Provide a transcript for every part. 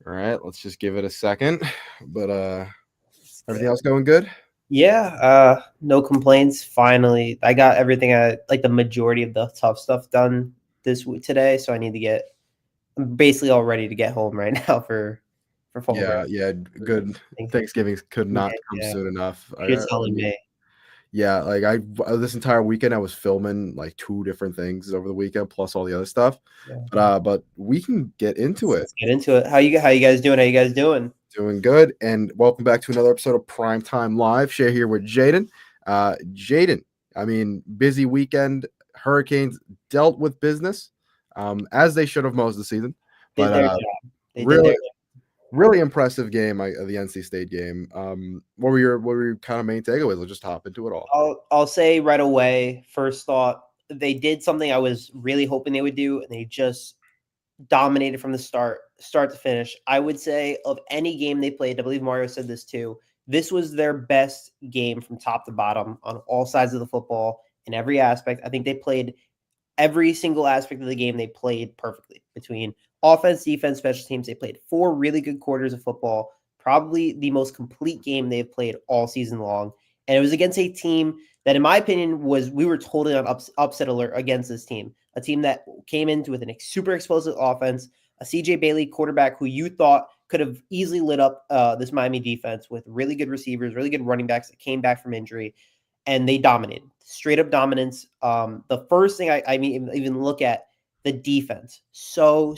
All right, let's just give it a second. But everything else going good? Yeah, no complaints. Finally, I got everything the majority of the tough stuff done this week today, so I'm basically all ready to get home right now for fall break. Yeah, good. Thanksgiving could Yeah, not come yeah. soon enough. You're I telling mean, me. yeah, like this entire weekend I was filming like two different things over the weekend, plus all the other stuff. Yeah. But we can get into it. Let's get into it. How you guys doing? How you guys doing? Doing good, and welcome back to another episode of Primetime Live. Share here with Jaden. Jaden, I mean, busy weekend. Hurricanes dealt with business, as they should have most of the season. Did But their job. They did really, their really impressive game, the NC State game. What were your kind of main takeaways? Let's just hop into it all. I'll say right away, first thought, they did something I was really hoping they would do, and they just dominated from the start to finish. I would say of any game they played, I believe Mario said this too, this was their best game from top to bottom on all sides of the football in every aspect. I think they played every single aspect of the game. They played perfectly between offense, defense, special teams. They played 4 really good quarters of football, probably the most complete game they've played all season long. And it was against a team that, in my opinion, we were totally on upset alert against this team. A team that came into with a super explosive offense, a CJ Bailey quarterback who you thought could have easily lit up this Miami defense with really good receivers, really good running backs that came back from injury, and they dominated, straight up dominance. The first thing I mean, even look at the defense, so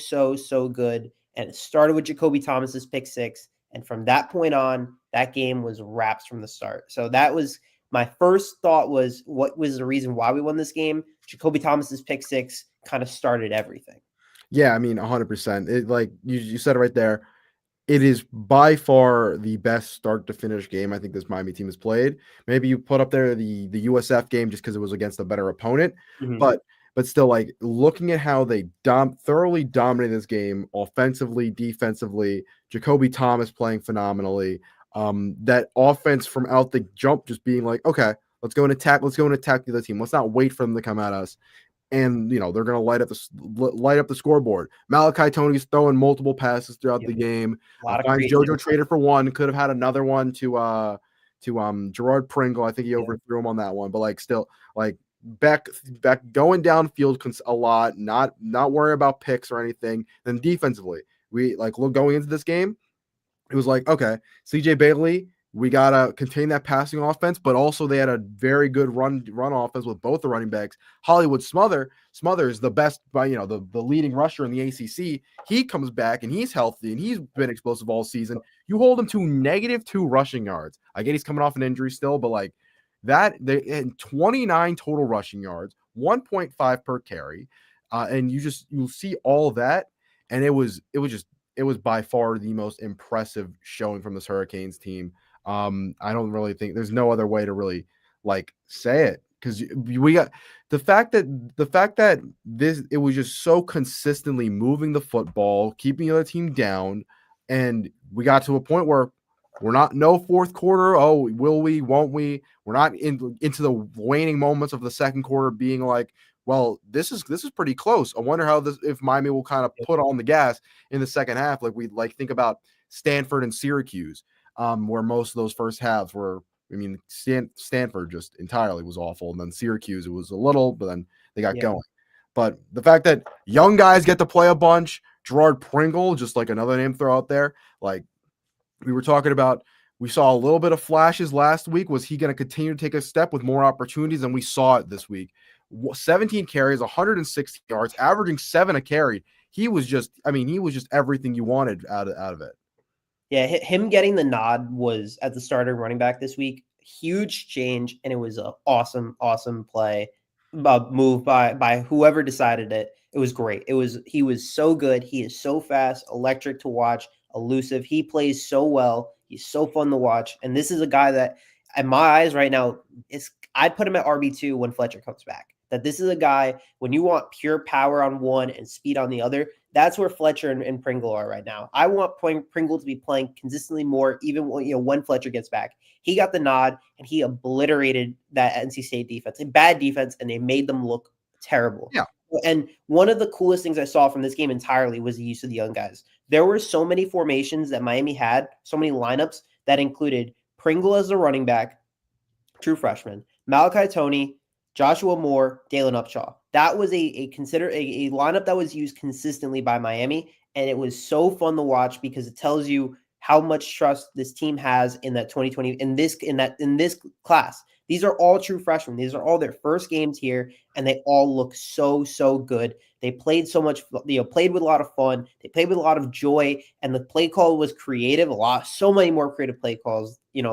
good, and it started with Jacoby Thomas's pick six, and from that point on, that game was wraps from the start. So that was my first thought was what was the reason why we won this game? Jacoby Thomas's pick six kind of started everything. Yeah, I mean, 100%. It like you said it right there. It is by far the best start to finish game I think this Miami team has played. Maybe you put up there the USF game just because it was against a better opponent, Mm-hmm. but still, like looking at how they thoroughly dominated this game offensively, defensively. Jacoby Thomas playing phenomenally. That offense from out the jump just being like, okay, let's go and attack. Let's go and attack the other team. Let's not wait for them to come at us. And they're going to light up the scoreboard. Malachi Tony's throwing multiple passes throughout the game. Finds JoJo Trader for one. Could have had another one to Gerard Pringle. I think he overthrew him on that one, but like still like back going downfield a lot. Not worry about picks or anything. Then defensively, we going into this game, it was like, okay, CJ Bailey, we gotta contain that passing offense, but also they had a very good run offense with both the running backs. Hollywood Smothers, the best by the leading rusher in the ACC. He comes back and he's healthy and he's been explosive all season. You hold him to -2 rushing yards. I get he's coming off an injury still, but like that, they had 29 total rushing yards, 1.5 per carry, and you'll see all that, and it was by far the most impressive showing from this Hurricanes team. I don't really think there's no other way to really say it, because we got the fact that it was just so consistently moving the football, keeping the other team down, and we got to a point where we're not no fourth quarter. Oh, will we? Won't we? We're not into the waning moments of the second quarter being like, well, this is pretty close. I wonder if Miami will kind of put on the gas in the second half, like we think about Stanford and Syracuse, where most of those first halves were. I mean, Stanford just entirely was awful, and then Syracuse it was a little, but then they got going. But the fact that young guys get to play a bunch, Gerard Pringle, just like another name throw out there, like we were talking about. We saw a little bit of flashes last week. Was he going to continue to take a step with more opportunities? And we saw it this week. 17 carries, 160 yards, averaging 7 a carry. He was just everything you wanted out of it. Yeah, him getting the nod was at the starter running back this week. Huge change, and it was an awesome play, move by whoever decided it. It was great. He was so good. He is so fast, electric to watch, elusive. He plays so well. He's so fun to watch. And this is a guy that, in my eyes right now, I'd put him at RB2 when Fletcher comes back. That this is a guy, when you want pure power on one and speed on the other, that's where Fletcher and Pringle are right now. I want Pringle to be playing consistently more, even when Fletcher gets back. He got the nod, and he obliterated that NC State defense, a bad defense, and they made them look terrible. Yeah. And one of the coolest things I saw from this game entirely was the use of the young guys. There were so many formations that Miami had, so many lineups that included Pringle as the running back, true freshman, Malachi Tony, Joshua Moore, Dalen Upshaw. That was a lineup that was used consistently by Miami, and it was so fun to watch because it tells you how much trust this team has in that 2020 in this class. These are all true freshmen. These are all their first games here, and they all look so good. They played so much, played with a lot of fun. They played with a lot of joy, and the play call was creative. So many more creative play calls. At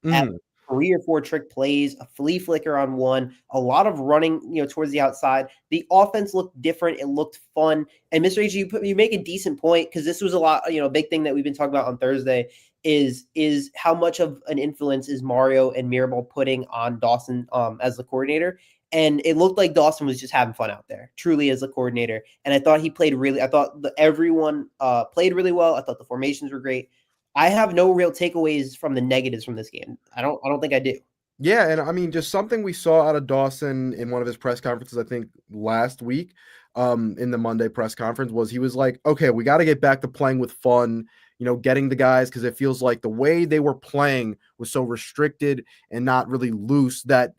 Mhm. 3 or 4 trick plays, a flea flicker on one, a lot of running, towards the outside. The offense looked different. It looked fun. And Mr. H, you make a decent point because this was a lot, a big thing that we've been talking about on Thursday is how much of an influence is Mario and Mirabal putting on Dawson as the coordinator. And it looked like Dawson was just having fun out there, truly as a coordinator. And I thought he played really. I thought everyone played really well. I thought the formations were great. I have no real takeaways from the negatives from this game. I don't think I do. Yeah, and I mean, just something we saw out of Dawson in one of his press conferences, I think last week, in the Monday press conference, was he was like, "Okay, we got to get back to playing with fun, getting the guys because it feels like the way they were playing was so restricted and not really loose that,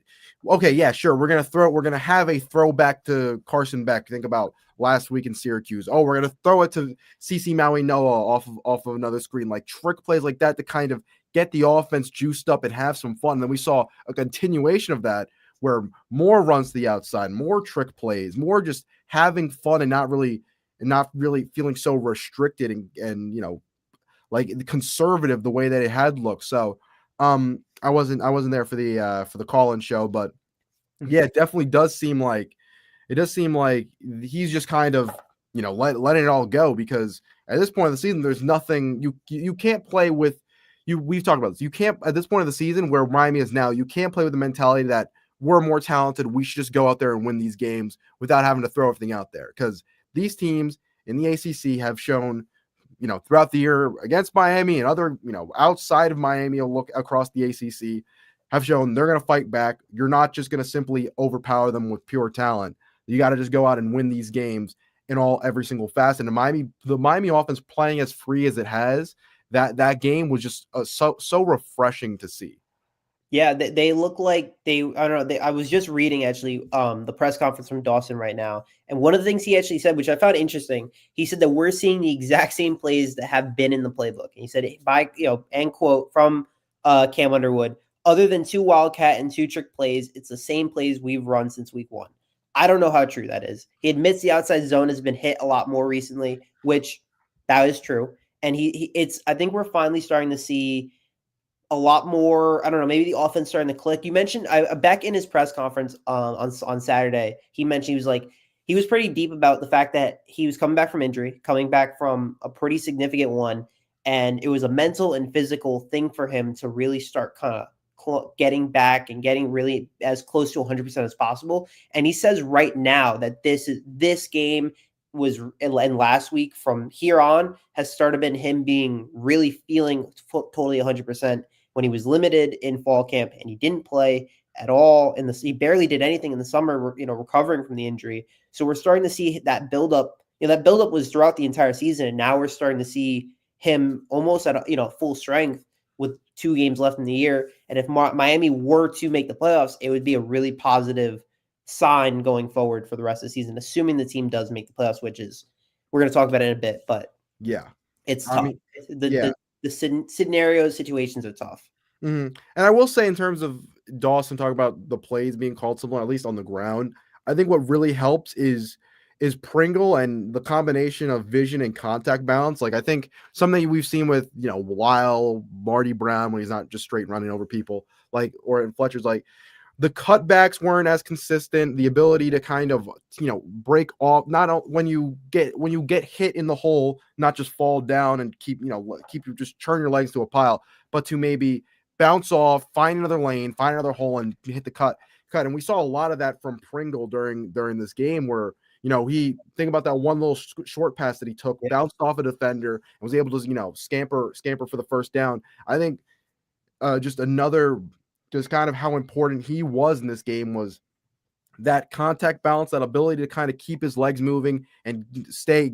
okay, yeah, sure, we're gonna have a throwback to Carson Beck. Think about last week in Syracuse. Oh, we're gonna throw it to CC Maui Noah off of another screen, like trick plays like that to kind of get the offense juiced up and have some fun. And then we saw a continuation of that where more runs to the outside, more trick plays, more just having fun and not really feeling so restricted and like conservative the way that it had looked. So I wasn't there for the call-in show, but yeah, it definitely does seem like he's just kind of letting it all go because at this point of the season, there's nothing you can't play with. We've talked about this. You can't at this point of the season where Miami is now. You can't play with the mentality that we're more talented. We should just go out there and win these games without having to throw everything out there because these teams in the ACC have shown throughout the year against Miami and other outside of Miami, look across the ACC have shown they're going to fight back. You're not just going to simply overpower them with pure talent. You got to just go out and win these games in every single facet. And the Miami offense playing as free as it has, that game was just so refreshing to see. Yeah, they look like they. I don't know. I was just reading actually the press conference from Dawson right now, and one of the things he actually said, which I found interesting, he said that we're seeing the exact same plays that have been in the playbook. And he said, by end quote from Cam Underwood, other than 2 wildcat and 2 trick plays, it's the same plays we've run since week 1. I don't know how true that is. He admits the outside zone has been hit a lot more recently, which that is true, and it's. I think we're finally starting to see a lot more. I don't know. Maybe the offense starting to click. You mentioned back in his press conference on Saturday. He mentioned he was pretty deep about the fact that he was coming back from injury, coming back from a pretty significant one, and it was a mental and physical thing for him to really start kind of getting back and getting really as close to 100% as possible. And he says right now that this game was and last week from here on has started been him being really feeling totally 100% when he was limited in fall camp and he didn't play at all he barely did anything in the summer, recovering from the injury. So we're starting to see that buildup. That buildup was throughout the entire season, and now we're starting to see him almost at full strength with 2 games left in the year. And if Miami were to make the playoffs, it would be a really positive sign going forward for the rest of the season, assuming the team does make the playoffs, which is we're going to talk about it in a bit, but Yeah, it's I tough. mean, The yeah. the the scenarios, situations are tough. Mhm. And I will say in terms of Dawson talking about the plays being called similar, at least on the ground, I think what really helps is Pringle and the combination of vision and contact balance. Like I think something we've seen with, Lyle, Marty Brown when he's not just straight running over people, like or in Fletcher's like the cutbacks weren't as consistent. The ability to kind of break off not when you get hit in the hole, not just fall down and keep you just turn your legs to a pile, but to maybe bounce off, find another lane, find another hole, and hit the cut. And we saw a lot of that from Pringle during this game where he think about that one little short pass that he took, Yeah. bounced off a defender, and was able to scamper for the first down. I think just kind of how important he was in this game was that contact balance, that ability to kind of keep his legs moving and stay,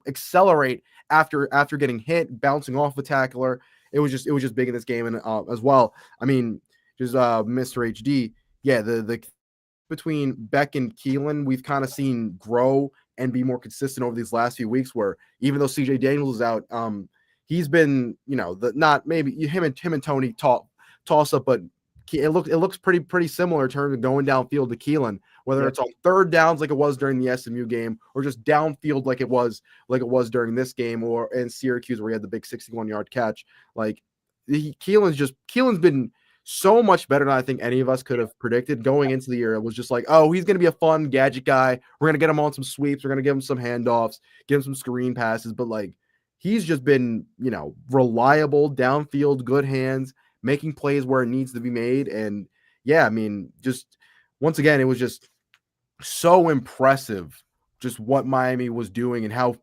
accelerate after getting hit, bouncing off the tackler. It was just big in this game, and as well. I mean, just Mr. HD, yeah, the between Beck and Keelan, we've kind of seen grow and be more consistent over these last few weeks. Where even though CJ Daniels is out, he's been, the not maybe him and Tony toss up, but it looks pretty similar in terms of going downfield to Keelan, whether it's on third downs like it was during the SMU game, or just downfield like it was during this game, or in Syracuse where he had the big 61-yard catch. Like Keelan's been so much better than I think any of us could have predicted going into the year. It was just like, oh, he's going to be a fun gadget guy. We're going to get him on some sweeps. We're going to give him some handoffs, give him some screen passes. But like, he's just been, reliable downfield, good hands, making plays where it needs to be made. And yeah, I mean, just once again, it was just so impressive just what Miami was doing and how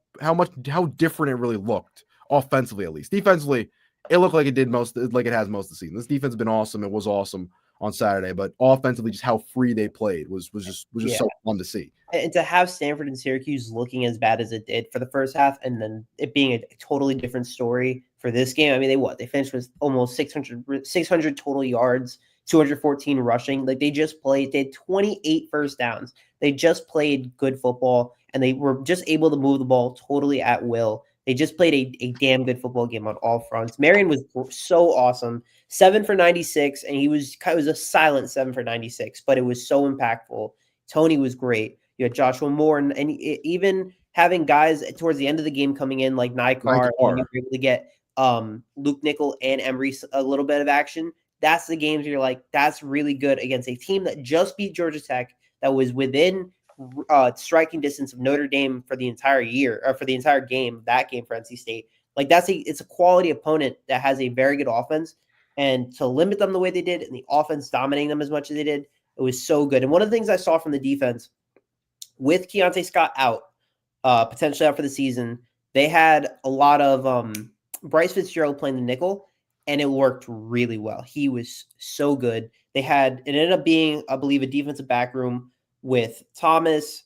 different it really looked offensively, at least. Defensively, it looked like it has most of the season. This defense has been awesome. It was awesome on Saturday, but offensively, just how free they played was just so fun to see. And to have Stanford and Syracuse looking as bad as it did for the first half, and then it being a totally different story for this game. I mean, they finished with almost 600 total yards, 214 rushing. Like they had 28 first downs. They just played good football, and they were just able to move the ball totally at will. They just played a damn good football game on all fronts. Marion was so awesome. 7 for 96, and it was a silent 7 for 96, but it was so impactful. Tony was great. You had Joshua Moore, and even having guys towards the end of the game coming in like Nykar, and you were able to get Luke Nickel and Emery a little bit of action. That's the games where you're like, that's really good against a team that just beat Georgia Tech, that was within striking distance of Notre Dame for the entire year, or for the entire game, that game for NC State. Like it's a quality opponent that has a very good offense, and to limit them the way they did and the offense dominating them as much as they did, it was so good. And one of the things I saw from the defense with Keontae Scott out, potentially out for the season, they had a lot of Bryce Fitzgerald playing the nickel, and it worked really well. He was so good. It ended up being, I believe, a defensive back room with Thomas,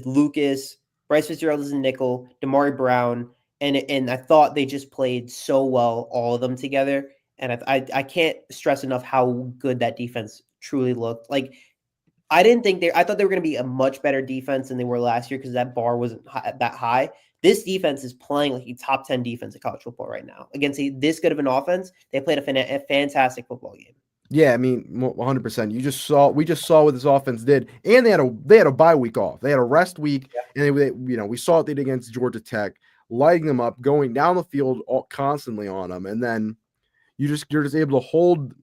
Lucas, Bryce Fitzgerald as a nickel, Damari Brown, and I thought they just played so well, all of them together. And I can't stress enough how good that defense truly looked. Like, I thought they were going to be a much better defense than they were last year because that bar wasn't that high. This defense is playing like a top 10 defense in college football right now. Against this good of an offense, they played a fantastic football game. Yeah, I mean, 100%. We just saw what this offense did, and they had a bye week off. They had a rest week, and we saw what they did against Georgia Tech, lighting them up, going down the field constantly on them, and then you're just able to hold.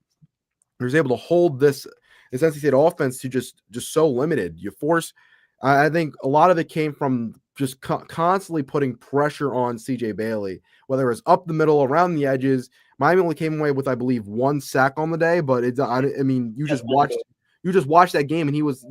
You're able to hold this NC State offense to just so limited. You force. I think a lot of it came from just constantly putting pressure on CJ Bailey, whether it was up the middle, around the edges. Miami only came away with, I believe, 1 sack on the day, but you just watched that game, and he was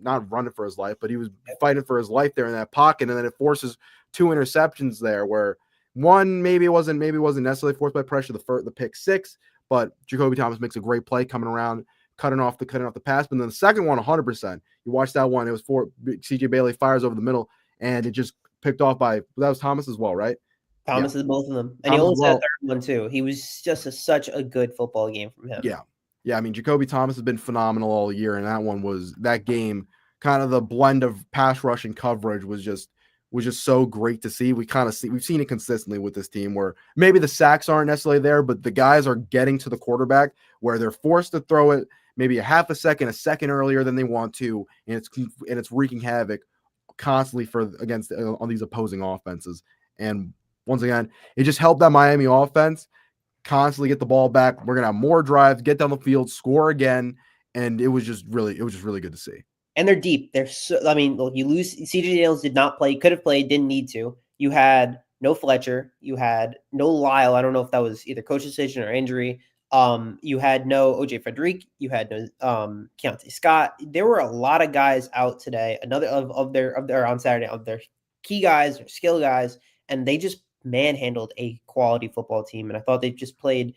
not running for his life, but he was fighting for his life there in that pocket, and then it forces 2 interceptions there, where one maybe it wasn't necessarily forced by pressure, the pick six, but Jacoby Thomas makes a great play coming around, cutting off the pass, but then the second one, 100%. You watch that one; it was for CJ Bailey fires over the middle, and it just picked off by that was Thomas as well, right? Thomas is both of them. And he almost had a third one too. He was just such a good football game from him. Yeah. Yeah. I mean, Jacoby Thomas has been phenomenal all year. And that game, kind of the blend of pass rush and coverage was just so great to see. We've seen it consistently with this team where maybe the sacks aren't necessarily there, but the guys are getting to the quarterback where they're forced to throw it maybe a second earlier than they want to. And it's wreaking havoc constantly against on these opposing offenses. And once again, it just helped that Miami offense constantly get the ball back. We're gonna have more drives, get down the field, score again, and it was just really good to see. And they're deep. Look, you lose. CJ Daniels did not play. Could have played, didn't need to. You had no Fletcher. You had no Lyle. I don't know if that was either coach decision or injury. You had no OJ Frederick. You had no Keontae Scott. There were a lot of guys out today. Another of their on Saturday of their key guys or skill guys, and they just manhandled a quality football team. And I thought they just played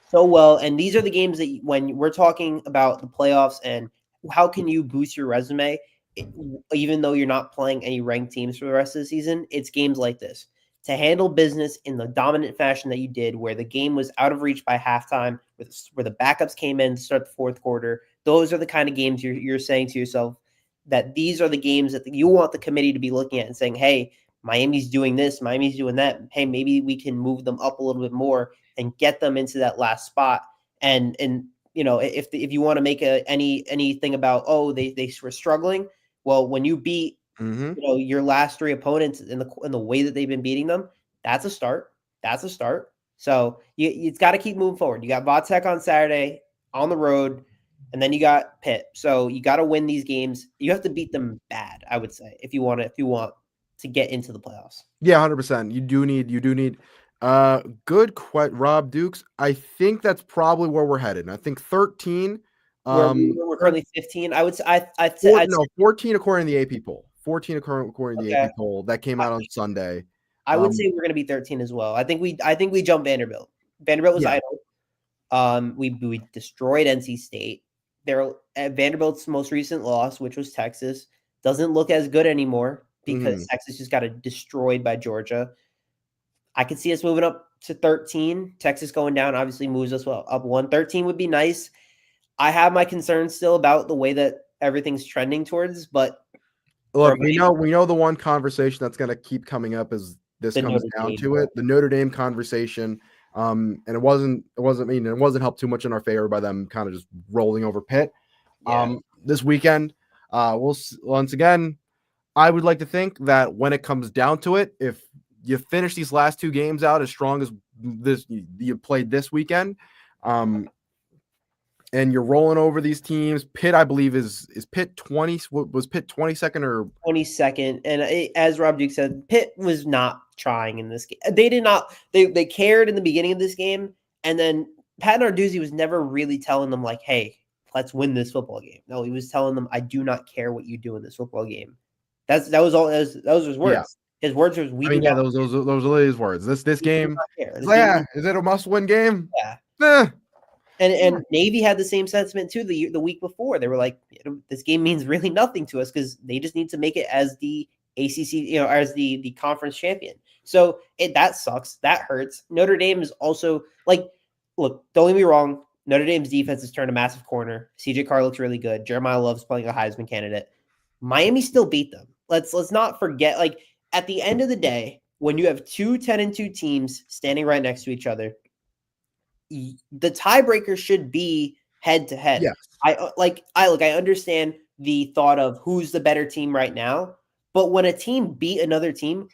so well. And these are the games that when we're talking about the playoffs and how can you boost your resume even though you're not playing any ranked teams for the rest of the season? It's games like this. To handle business in the dominant fashion that you did, where the game was out of reach by halftime, where the backups came in to start the fourth quarter. Those are the kind of games you're saying to yourself that these are the games that you want the committee to be looking at and saying, hey, Miami's doing this, Miami's doing that. Hey, maybe we can move them up a little bit more and get them into that last spot. And if you want to make anything about they were struggling, well, when you beat Mhm. your last three opponents in the way that they've been beating them, that's a start. That's a start. So it's got to keep moving forward. You got Vatek on Saturday on the road, and then you got Pitt. So you got to win these games. You have to beat them bad, I would say, if you want to get into the playoffs. Yeah, 100%. You do need Rob Dukes. I think that's probably where we're headed. And I think 13 We're currently 15. I would say I'd say 14 according to the AP poll. 14 according to the okay. AP poll that came out on Sunday. I would say we're going to be 13 as well. I think we jumped Vanderbilt. Vanderbilt was Yeah. idle. We destroyed NC State. Vanderbilt's most recent loss, which was Texas, doesn't look as good anymore because Texas just got destroyed by Georgia. I could see us moving up to 13. Texas going down obviously moves us up one. 13 would be nice. I have my concerns still about the way that everything's trending towards, but look, we know the one conversation that's going to keep coming up is this comes down to it, the Notre Dame conversation. And it wasn't helped too much in our favor by them kind of just rolling over Pitt. Yeah. This weekend, once again, I would like to think that when it comes down to it, if you finish these last two games out as strong as this you played this weekend, and you're rolling over these teams. Pitt, I believe, is Pitt 20. Was Pitt 22nd or 22nd? And as Rob Duke said, Pitt was not trying in this game. They did not. They cared in the beginning of this game, and then Pat Narduzzi was never really telling them like, "Hey, let's win this football game." No, he was telling them, "I do not care what you do in this football game." That was all. That was his words. Yeah. His words was, "We do not." Those are his words. This game, is it a must-win game? Yeah. And Navy had the same sentiment too the week before. They were like, this game means really nothing to us because they just need to make it as the ACC, as the conference champion. So that sucks. That hurts. Notre Dame is also like, look, don't get me wrong. Notre Dame's defense has turned a massive corner. CJ Carr looks really good. Jeremiah Love's playing a Heisman candidate. Miami still beat them. Let's not forget, like, at the end of the day, when you have two 10-2 teams standing right next to each other, the tiebreaker should be head to head. Yes. I understand the thought of who's the better team right now, but when a team beat another team,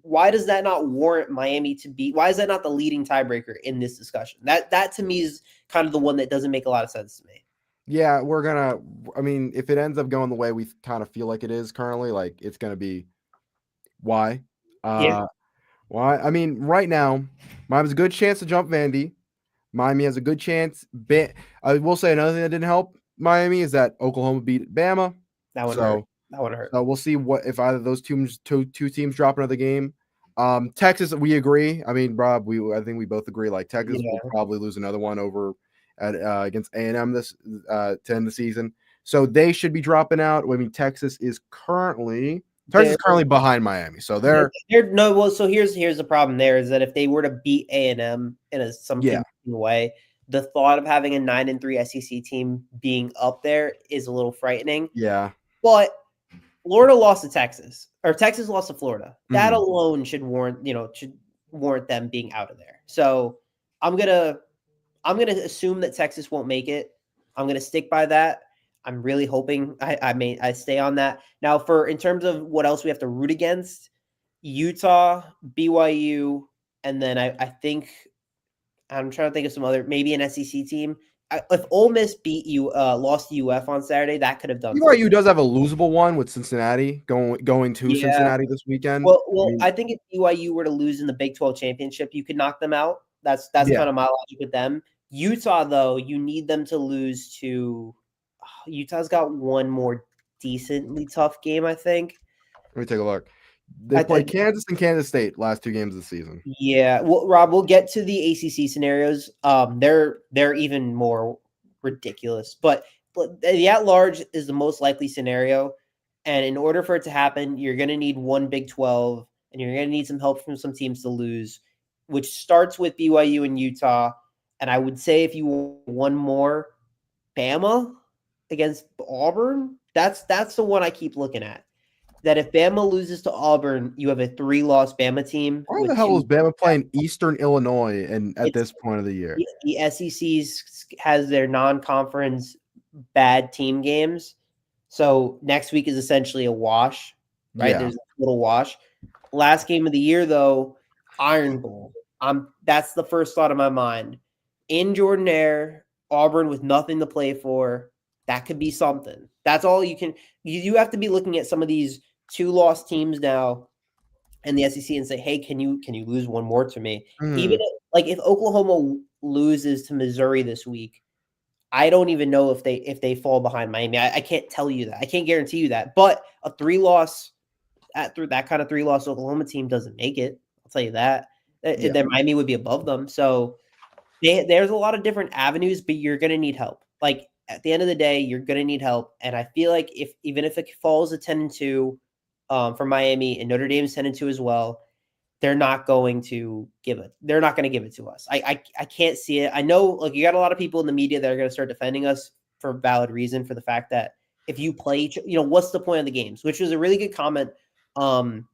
why does that not warrant Miami to be? Why is that not the leading tiebreaker in this discussion? That to me is kind of the one that doesn't make a lot of sense to me. Yeah, if it ends up going the way we kind of feel like it is currently, like it's gonna be why? Why? I mean, right now, Miami has a good chance to jump Vandy. Miami has a good chance. I will say another thing that didn't help Miami is that Oklahoma beat Bama. That would hurt. That would hurt. So we'll see if either of those two teams drop another game. Texas, we agree. I mean, Rob, I think we both agree. Like Texas will probably lose another one over against A&M to end the season. So they should be dropping out. I mean, Texas is currently behind Miami, so they're no. Well, so here's the problem. There is that if they were to beat A&M in some way, the thought of having a 9-3 SEC team being up there is a little frightening. Yeah, but Florida lost to Texas, or Texas lost to Florida. That alone should warrant them being out of there. So I'm gonna assume that Texas won't make it. I'm gonna stick by that. I'm really hoping I stay on that. Now, in terms of what else we have to root against, Utah, BYU, and then I think I'm trying to think of some other, maybe an SEC team. If Ole Miss lost to UF on Saturday, that could have done. BYU does have a losable one with Cincinnati going to Cincinnati this weekend. Well, I think if BYU were to lose in the Big 12 championship, you could knock them out. That's kind of my logic with them. Utah, though, you need them to lose to. Utah's got one more decently tough game, I think. Let me take a look. They played Kansas and Kansas State last two games of the season. Yeah, well, Rob, we'll get to the ACC scenarios. They're even more ridiculous. But the at large is the most likely scenario. And in order for it to happen, you're going to need one Big 12, and you're going to need some help from some teams to lose, which starts with BYU and Utah. And I would say if you want one more, Bama against Auburn, that's the one I keep looking at. That if Bama loses to Auburn, you have a 3-loss Bama team. Why With the hell is two, Bama playing Eastern Illinois and at it's this point of the year? the SEC's has their non-conference bad team games. So next week is essentially a wash, right? Yeah. There's a little wash. Last game of the year, though, Iron Bowl. That's the first thought of my mind. In Jordan-Hare, Auburn with nothing to play for, that could be something. That's all you can. You have to be looking at some of these 2-loss teams now in the SEC and say, hey, can you lose one more to me? Even if Oklahoma loses to Missouri this week, I don't even know if they fall behind Miami. I can't tell you that. I can't guarantee you that. But a 3-loss that kind of 3-loss Oklahoma team doesn't make it. I'll tell you that. Yeah. Then Miami would be above them. So there's a lot of different avenues, but you're going to need help. Like at the end of the day, you're going to need help. And I feel like even if it falls to 10-2 for Miami and Notre Dame's 10-2 as well, they're not going to give it. They're not going to give it to us. I can't see it. I know, like, you got a lot of people in the media that are going to start defending us for valid reason for the fact that if you play each, what's the point of the games? Which was a really good comment from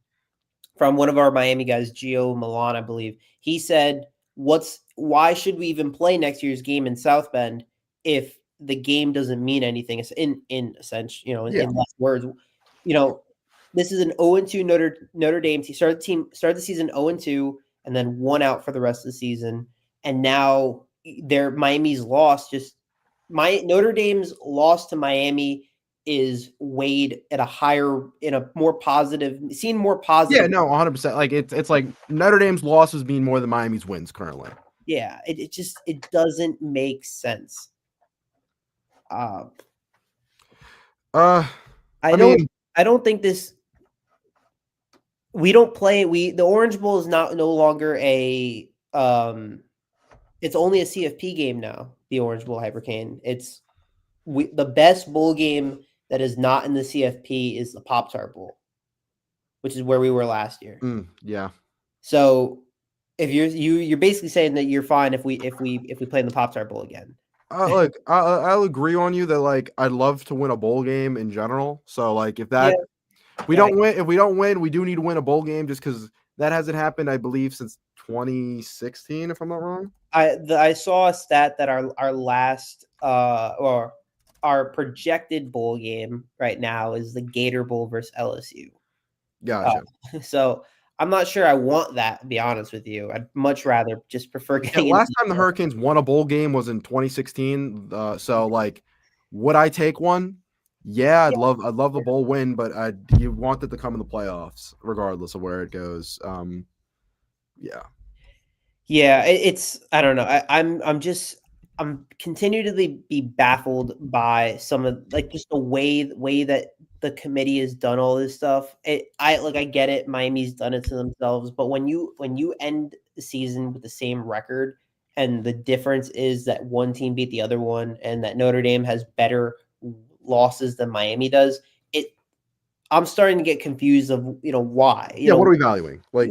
one of our Miami guys, Gio Milan, I believe. He said, why should we even play next year's game in South Bend if the game doesn't mean anything? In a sense, in less words, this is an 0-2 Notre Dame team. Started the season 0-2 and then 1 out for the rest of the season. And now Miami's loss. Notre Dame's loss to Miami is weighed at in a more positive. Yeah, no, 100%. Like it's like Notre Dame's losses mean more than Miami's wins currently. Yeah, it doesn't make sense. I don't think this. We don't play. The Orange Bowl is no longer a. It's only a CFP game now. The Orange Bowl Hypercane. The best bowl game that is not in the CFP is the Pop-Tart Bowl, which is where we were last year. Yeah. So if you're basically saying that you're fine if we play in the Pop-Tart Bowl again. Look, I'll agree on you that like I'd love to win a bowl game in general. So like if we don't win, we do need to win a bowl game just because that hasn't happened, I believe, since 2016, if I'm not wrong. I saw a stat that our last or our projected bowl game right now is the Gator Bowl versus LSU. Gotcha. So I'm not sure I want that, to be honest with you. I'd much rather just prefer getting. Last time the Hurricanes won a bowl game was in 2016. So like, would I take one? Yeah, I'd love the bowl win, but you want it to come in the playoffs, regardless of where it goes. Yeah, it's I don't know. I'm continually be baffled by some of just the way that the committee has done all this stuff. I get it. Miami's done it to themselves, but when you end the season with the same record, and the difference is that one team beat the other one, and that Notre Dame has better losses than Miami does, I'm starting to get confused of why. What are we valuing? Like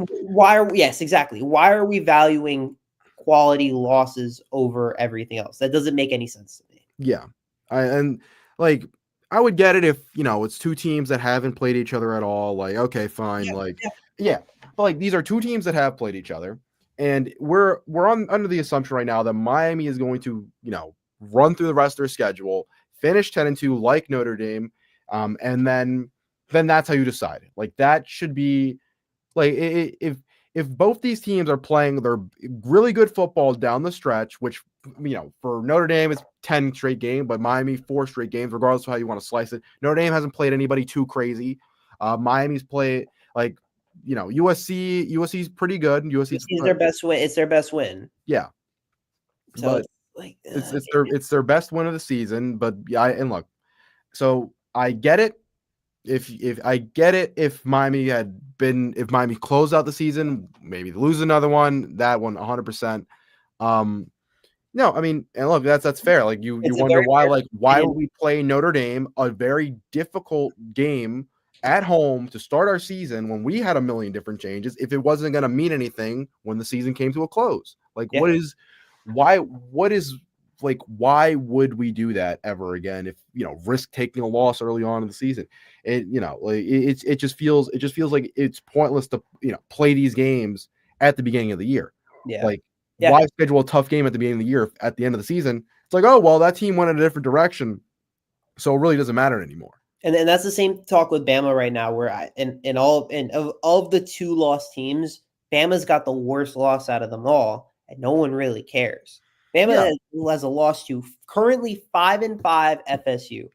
exactly. Why are we valuing quality losses over everything else? That doesn't make any sense to me. Yeah. I would get it if, it's two teams that haven't played each other at all. Like, okay, fine. But like these are two teams that have played each other. And we're under the assumption right now that Miami is going to, run through the rest of their schedule, finish 10-2 like Notre Dame. And then that's how you decide. Like that should be like if both these teams are playing their really good football down the stretch, which for Notre Dame it's 10 straight games, but Miami 4 straight games, regardless of how you want to slice it. Notre Dame hasn't played anybody too crazy. Miami's played USC's pretty good. USC's their best win. It's their best win. Yeah. So but it's their best win of the season. But look, so I get it. If Miami closed out the season, maybe lose another one, that one 100%. No, I mean, and look, that's fair. Like you It's a wonder very why, fair like, why opinion. would we play Notre Dame, a very difficult game at home to start our season when we had a million different changes if it wasn't going to mean anything when the season came to a close? Like, Yeah, what is like, why would we do that ever again if risk taking a loss early on in the season? Like it just feels like it's pointless to play these games at the beginning of the year. yeah, Like, yeah. why schedule a tough game at the beginning of the year at the end of the season? It's like, oh well, that team went in a different direction, so it really doesn't matter anymore. And then that's the same talk with Bama right now, where of the 2 lost teams, Bama's got the worst loss out of them all, and no one really cares. Bama Yeah, has a loss to currently 5-5 FSU,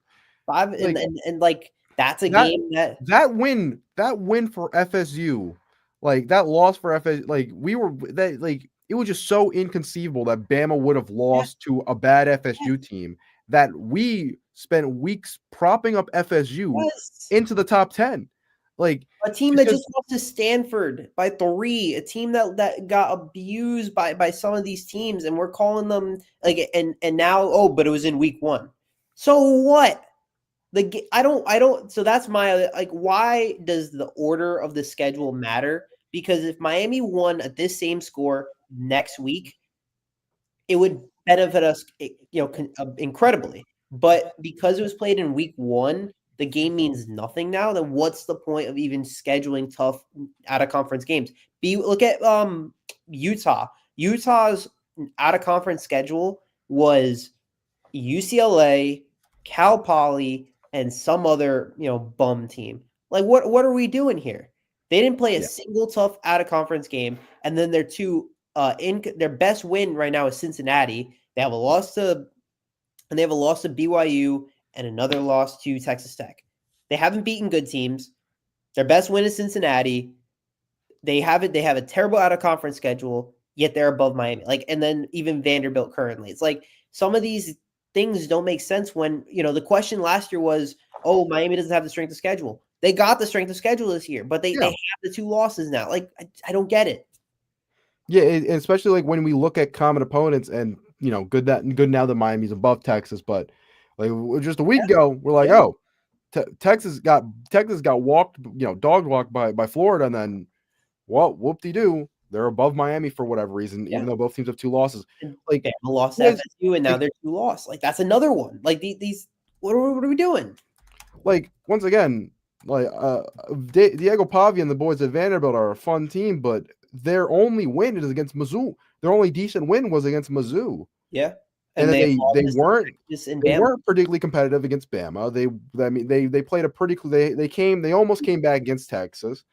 five, like and like that's a that game that that win for FSU, like that loss for FSU, like it was just so inconceivable that Bama would have yeah, lost to a bad yeah, FSU team that we spent weeks propping up FSU yes. into the top 10. Like, A team that because just lost to Stanford by 3, a team that got abused by some of these teams, and we're calling them like and now, oh, but it was in week 1. So what? I don't. So that's my like. Why does the order of the schedule matter? Because if Miami won at this same score next week, it would benefit us, incredibly. But because it was played in week 1, the game means nothing now. Then what's the point of even scheduling tough out of conference games? Look at Utah. Utah's out of conference schedule was UCLA, Cal Poly, and some other bum team. Like what are we doing here? They didn't play a yeah, single tough out of conference game, and then in their best win right now is Cincinnati. They have a loss to BYU and another loss to Texas Tech. They haven't beaten good teams. Their best win is Cincinnati. They have a terrible out of conference schedule, yet they're above Miami. Like, and then even Vanderbilt currently. It's like some of these things don't make sense when, the question last year was, oh, Miami doesn't have the strength of schedule. They got the strength of schedule this year, but they yeah. have the 2 losses now. Like, I don't get it. Yeah, and especially like when we look at common opponents, and good now that Miami's above Texas, but like just a week ago, we're like, Yeah. oh, Texas got walked, dog walked by Florida, and then well, whoop de doo, they're above Miami for whatever reason, Yeah. even though both teams have 2 losses. And Like, Bama lost to what is FSU, and now like they're 2 lost. Like, that's another one. Like, these what are we doing? once again, like Diego Pavia and the boys at Vanderbilt are a fun team, but their only win is against Mizzou. Their only decent win was against Mizzou. Yeah. And And then they they lost they to weren't Texas and they Bama. weren't particularly competitive against Bama. They played a pretty they almost came back against Texas,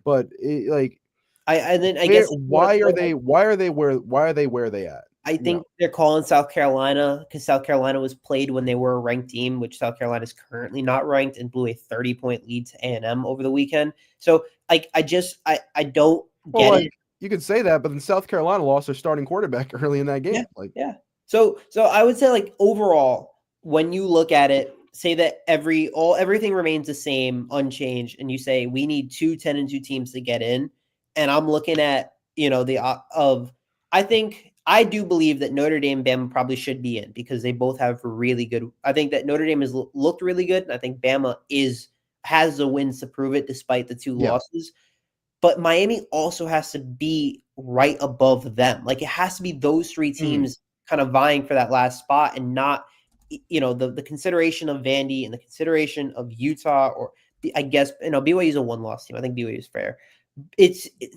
but like And then I where guess if you wanna throw, like, why are they where they at? I think they're calling South Carolina because South Carolina was played when they were a ranked team, which South Carolina is currently not ranked, and blew a 30-point lead to A&M over the weekend. So, like, I don't Well, get like it. you could say that, but then South Carolina lost their starting quarterback early in that Yeah, game. Like, yeah. So I would say, like, overall, when you look at it, say that everything remains the same, unchanged, and you say we need 2 10-2 teams to get in, and I'm looking at, the of I do believe that Notre Dame and Bama probably should be in because they both have really good. I think that Notre Dame has looked really good, and I think Bama has the wins to prove it despite the 2 yeah, losses. But Miami also has to be right above them. Like, it has to be those 3 mhm, teams kind of vying for that last spot, and not, the consideration of Vandy and the consideration of Utah, or I guess, BYU is a 1-loss team. I think BYU is fair.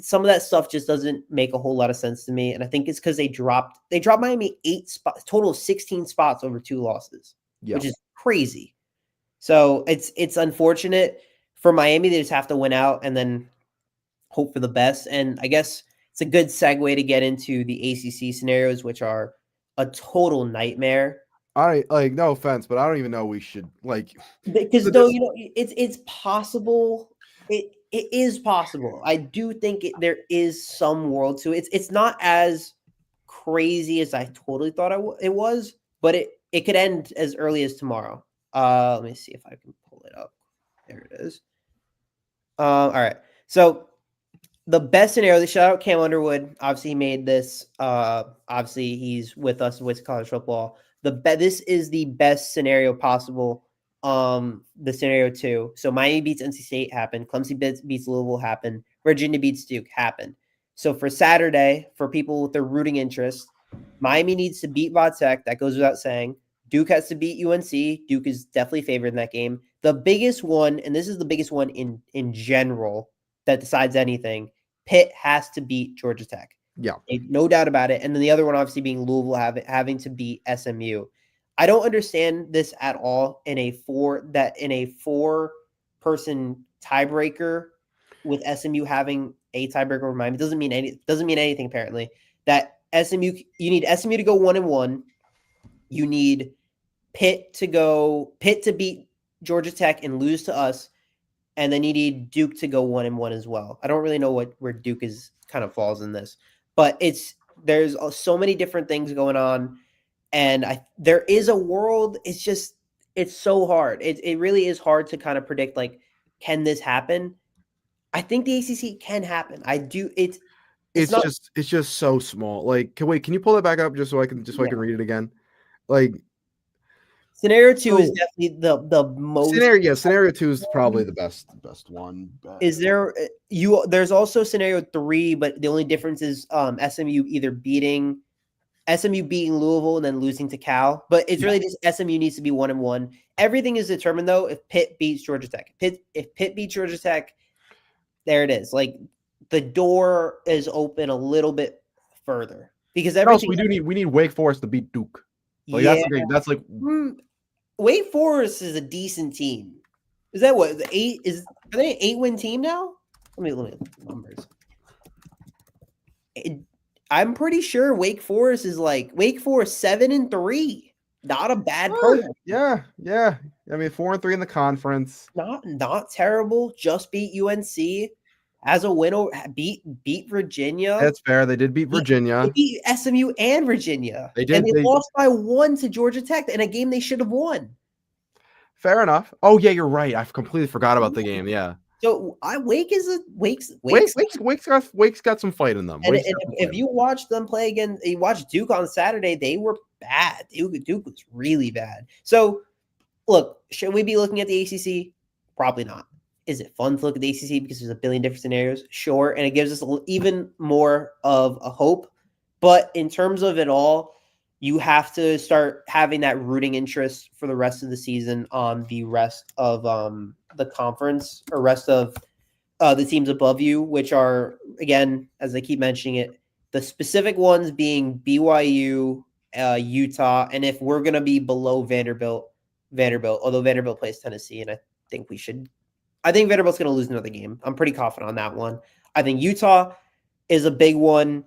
Some of that stuff just doesn't make a whole lot of sense to me, and I think it's because they dropped Miami 8 spots, total of 16 spots over 2 losses, yeah. which is crazy. So it's unfortunate for Miami. They just have to win out and then hope for the best. And I guess it's a good segue to get into the ACC scenarios, which are a total nightmare. I like no offense, but I don't even know we should like Because so though, this. it's possible. It is possible. I do think there is some world to it. It's not as crazy as I totally thought it was, but it could end as early as tomorrow. Let me see if I can pull it up. There it is. All right. So the best scenario, shout out Cam Underwood. Obviously, he made this. Obviously, he's with us with college football. This is the best scenario possible. The scenario 2. So Miami beats NC State happened. Clemson beats Louisville happened. Virginia beats Duke happened. So for Saturday, for people with their rooting interest, Miami needs to beat Vatech. That goes without saying. Duke has to beat UNC. Duke is definitely favored in that game. The biggest one, and this is the biggest one in general that decides anything. Pitt has to beat Georgia Tech. Yeah. No doubt about it. And then the other one, obviously, being Louisville having to beat SMU. I don't understand this at all in a four-person tiebreaker with SMU having a tiebreaker over Miami. Doesn't mean anything apparently. That you need SMU to go 1-1. You need Pitt to beat Georgia Tech and lose to us. And then you need Duke to go 1-1 as well. I don't really know where Duke is kind of falls in this, but there's so many different things going on, and there is a world. It's so hard. It really is hard to kind of predict. Like, can this happen? I think the ACC can happen. I do. It's just so small. Like, can you pull that back up just so I can read it again? Like, scenario 2 is definitely the most scenario 2 is probably the best one. Is there there's also scenario 3, but the only difference is SMU beating Louisville and then losing to Cal. But it's really just SMU needs to be 1-1. Everything is determined though if Pitt beats Georgia Tech. If Pitt beats Georgia Tech, there it is. Like, the door is open a little bit further because everything. We need Wake Forest to beat Duke. Like, yeah, that's like Wake Forest is a decent team. Is that what are they an 8-win team now? Let me look at the numbers. I'm pretty sure Wake Forest is 7-3. Not a bad program. Yeah. I mean, 4-3 in the conference. Not terrible. Just beat UNC. As a win, beat Virginia. That's fair. They did beat Virginia. They beat SMU and Virginia. They did. And they lost by 1 to Georgia Tech in a game they should have won. Fair enough. Oh yeah, you're right. I completely forgot about the game. Yeah. So Wake's got some fight in them. And if you watch them play again, you watch Duke on Saturday, they were bad. Duke was really bad. So, look, should we be looking at the ACC? Probably not. Is it fun to look at the ACC because there's a billion different scenarios? Sure, and it gives us even more of a hope. But in terms of it all, you have to start having that rooting interest for the rest of the season on the rest of the conference or rest of the teams above you, which are, again, as I keep mentioning it, the specific ones being BYU, Utah, and if we're going to be below Vanderbilt, although Vanderbilt plays Tennessee, and I think Vanderbilt's going to lose another game. I'm pretty confident on that one. I think Utah is a big one.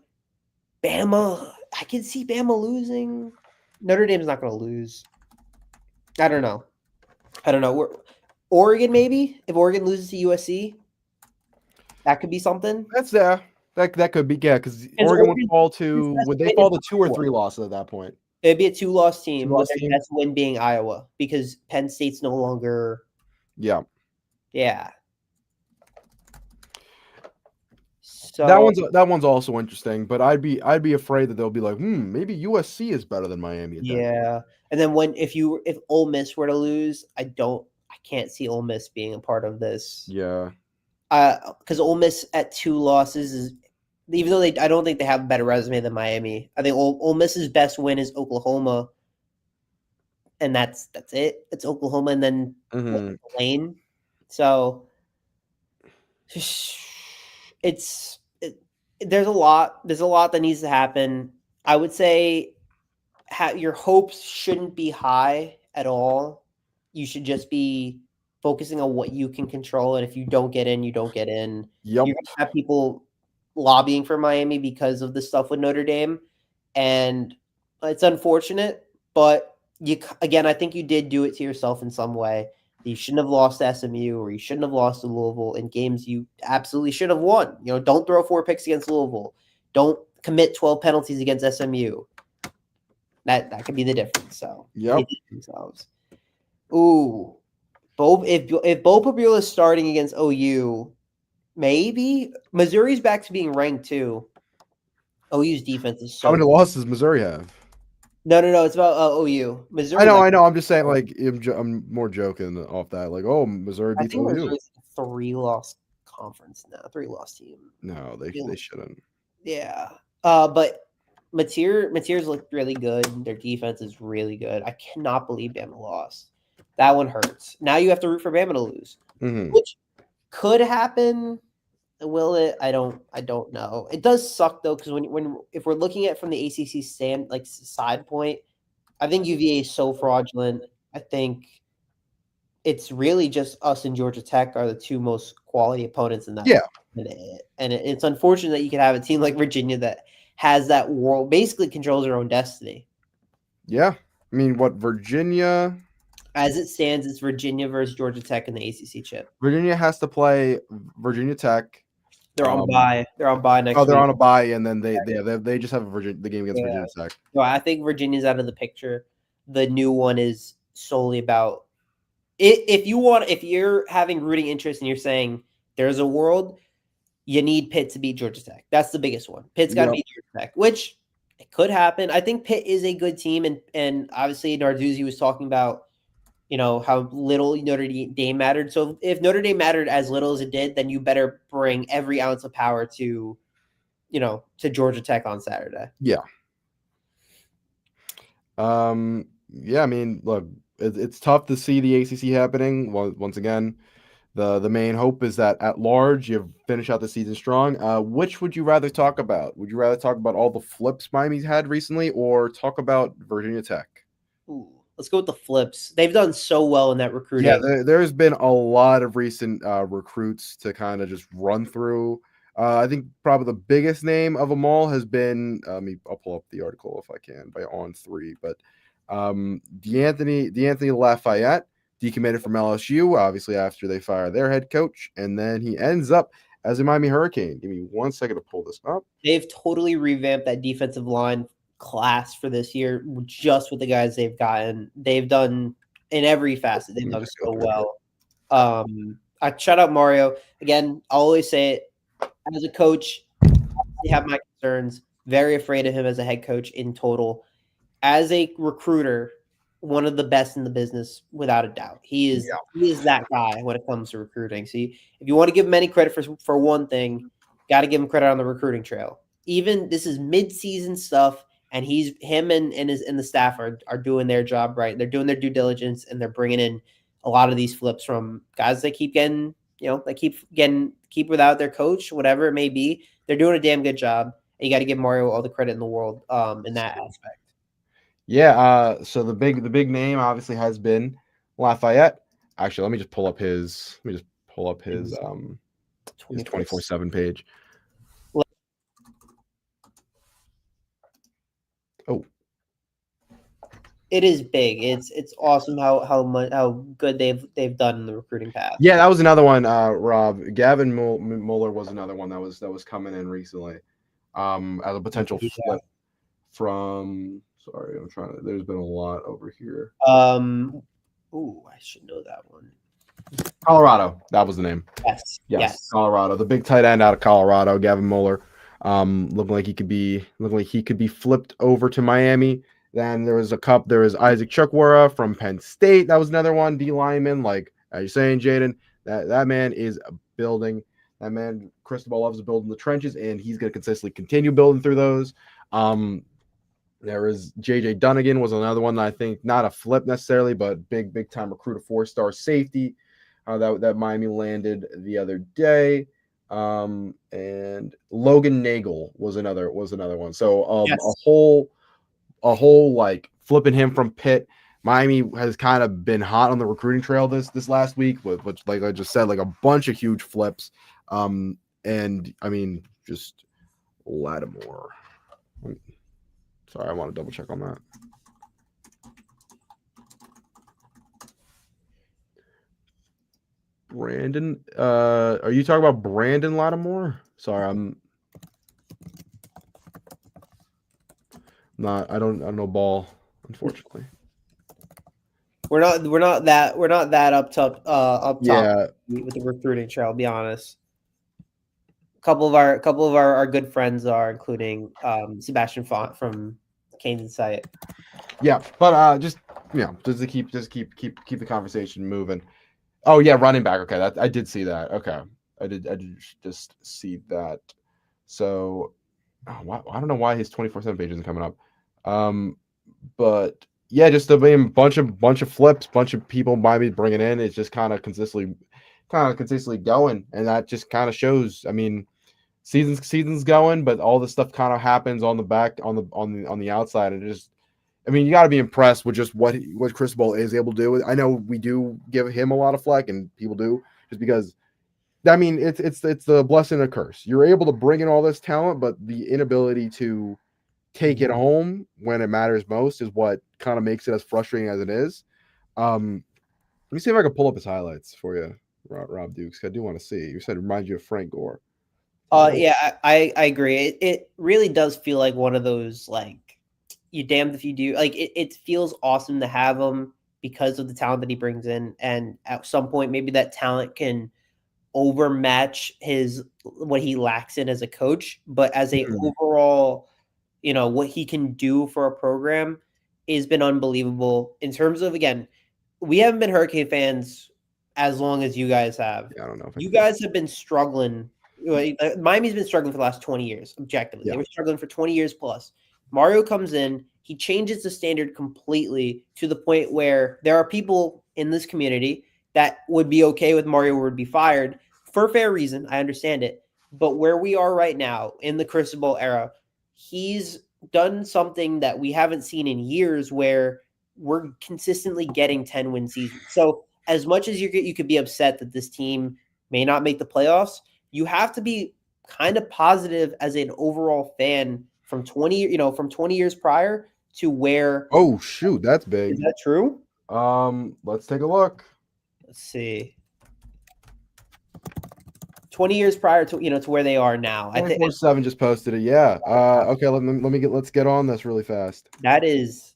Bama, I can see Bama losing. Notre Dame's not going to lose. I don't know. Oregon, maybe? If Oregon loses to USC, that could be something. That's there. That could be, yeah, because Oregon would fall to 2 or 3 losses at that point. It'd be a 2-loss team. With their best win being Iowa because Penn State's no longer. Yeah. Yeah. So that one's also interesting, but I'd be afraid that they'll be like, maybe USC is better than Miami. Yeah, and then if Ole Miss were to lose, I can't see Ole Miss being a part of this. Yeah. Because Ole Miss at 2 losses is, even though I don't think they have a better resume than Miami. I think Ole Miss's best win is Oklahoma, and that's it. It's Oklahoma and then Lane. So there's a lot that needs to happen. I would say your hopes shouldn't be high at all. You should just be focusing on what you can control, and if you don't get in, you don't get in. Yep. You're gonna have people lobbying for Miami because of the stuff with Notre Dame, and it's unfortunate. But I think you did do it to yourself in some way. You shouldn't have lost to SMU, or you shouldn't have lost to Louisville in games you absolutely should have won. Don't throw 4 picks against Louisville. Don't commit 12 penalties against SMU. That could be the difference. So yep. Ooh, if Bo Prabula is starting against OU, Maybe Missouri's back to being ranked too. OU's defense is How so many good. losses does Missouri have? No. It's about OU. I Missouri. know, I know. I'm just saying, like, I'm more joking off that. Like, oh, Missouri I beats think OU. Missouri's a 3-loss conference now, 3-loss team. No, they shouldn't. Yeah. But Mateer's looked really good. Their defense is really good. I cannot believe Bama lost. That one hurts. Now you have to root for Bama to lose, Hmm. which could happen. Will it? I don't know. It does suck though, because when if we're looking at from the ACC stand like side point, I think UVA is so fraudulent. I think it's really just us and Georgia Tech are the two most quality opponents in that. Yeah, It's unfortunate that you can have a team like Virginia that has that world basically controls their own destiny. yeah. I mean, what Virginia? As it stands, it's Virginia versus Georgia Tech in the ACC chip. Virginia has to play Virginia Tech. They're on Um, bye. They're on bye oh, next they're week. on a bye, and then they just have the game against Yeah. Virginia Tech. So I think Virginia's out of the picture. The new one is solely about if you're having rooting interest and you're saying there's a world, you need Pitt to beat Georgia Tech. That's the biggest one. Pitt's got to Yep. beat Georgia Tech, which it could happen. I think Pitt is a good team, and obviously Narduzzi was talking about how little Notre Dame mattered. So if Notre Dame mattered as little as it did, then you better bring every ounce of power to to Georgia Tech on Saturday. Yeah. Yeah. I mean, look, it's tough to see the ACC happening. Once again, the main hope is that at large you finish out the season strong. Which would you rather talk about? Would you rather talk about all the flips Miami's had recently, or talk about Virginia Tech? Ooh, let's go with the flips. They've done so well in that Yeah, recruiting. there's been a lot of recent recruits to kind of just run through. I think probably the biggest name of them all has been. I'll pull up the article if I can by On3, but D'Anthony Lafayette decommitted from LSU, obviously after they fire their head coach, and then he ends up as a Miami Hurricane. Give me 1 second to pull this up. They've totally revamped that defensive line class for this year just with the guys they've gotten. They've done in every facet. Let They've me done just go so through here. well. I shout out Mario again. I'll always say it as a coach. I have my concerns. Very afraid of him as a head coach in total. As a recruiter, one of the best in the business without a doubt. He is that guy when it comes to recruiting. See, if you want to give him any credit for one thing, got to give him credit on the recruiting trail. Even this is mid-season stuff, and him and the staff are doing their job right. They're doing their due diligence, and they're bringing in a lot of these flips from guys that keep getting, they keep without their coach, whatever it may be. They're doing a damn good job. And you got to give Mario all the credit in the world in that aspect. Yeah, so the big name obviously has been Lafayette. Actually, let me just pull up his 24. 24/7 page. Oh, It is big. It's awesome how good they've done in the recruiting path. yeah, that was another one, Rob. Gavin Mueller was another one that was coming in recently. As a potential Yeah. flip from sorry, I'm trying to there's been a lot over here. I should know that one. Colorado, that was the name. Yes. Colorado, the big tight end out of Colorado, Gavin Mueller, looking like he could be flipped over to Miami. Then there was Isaac Chukwura from Penn State. That was another one, D lineman. Like as you're saying, Jaden, that man is building. That man, Cristobal loves building the trenches, and he's going to consistently continue building through those. There is JJ Dunnigan was another one that I think not a flip necessarily, but big time recruit, a 4-star safety that Miami landed the other day. And Logan Nagel was another one. So Yes. a whole like flipping him from Pitt. Miami has kind of been hot on the recruiting trail this last week, with which, like I just said, like a bunch of huge flips. And I mean, just Lattimore. Sorry, I want to double check on that. Brandon, are you talking about Brandon Lattimore? Sorry, I'm not. I don't know ball, unfortunately. We're not that up top Yeah, with the recruiting trail, I'll be honest. Couple of our good friends are, including Sebastian Font from Kane's site. Yeah, but just just to keep the conversation moving. Oh yeah, running back. Okay, that I did see that. Okay, I did just see that. So I don't know why his 24/7 page isn't coming up. But yeah, just a bunch of flips, bunch of people might be bringing in. It's just kind of consistently going, and that just kind of shows. I mean, season's going, but all this stuff kind of happens on the back on the outside, and it just. I mean, you got to be impressed with just what Cristobal is able to do. I know we do give him a lot of flack, and people do, just because. I mean, it's the blessing and a curse. You're able to bring in all this talent, but the inability to take it home when it matters most is what kind of makes it as frustrating as it is. Let me see if I can pull up his highlights for you, Rob Dukes. I do want to see. You said it reminds you of Frank Gore. Yeah, I agree. It really does feel like one of those, like, you damned if you do. Like, it feels awesome to have him because of the talent that he brings in, and at some point maybe that talent can overmatch what he lacks in as a coach, but as a Mhm. overall, what he can do for a program has been unbelievable in terms of, again, we haven't been Hurricane fans as long as you guys have. Yeah, I don't know if I You can pull. guys have been struggling. Miami's been struggling for the last 20 years, objectively. They Yeah. were struggling for 20 years plus. Mario comes in, he changes the standard completely to the point where there are people in this community that would be okay with Mario would be fired for fair reason. I understand it. But where we are right now in the Cristobal era, he's done something that we haven't seen in years where we're consistently getting 10-win seasons. So as much as you could be upset that this team may not make the playoffs, you have to be kind of positive as an overall fan from 20 years prior to where. Oh shoot, that's Is big. that true? Let's take a look. Let's see. 20 years prior to where they are now. I think 24/7 just posted it. Yeah. Okay. Let's get on this really fast. that is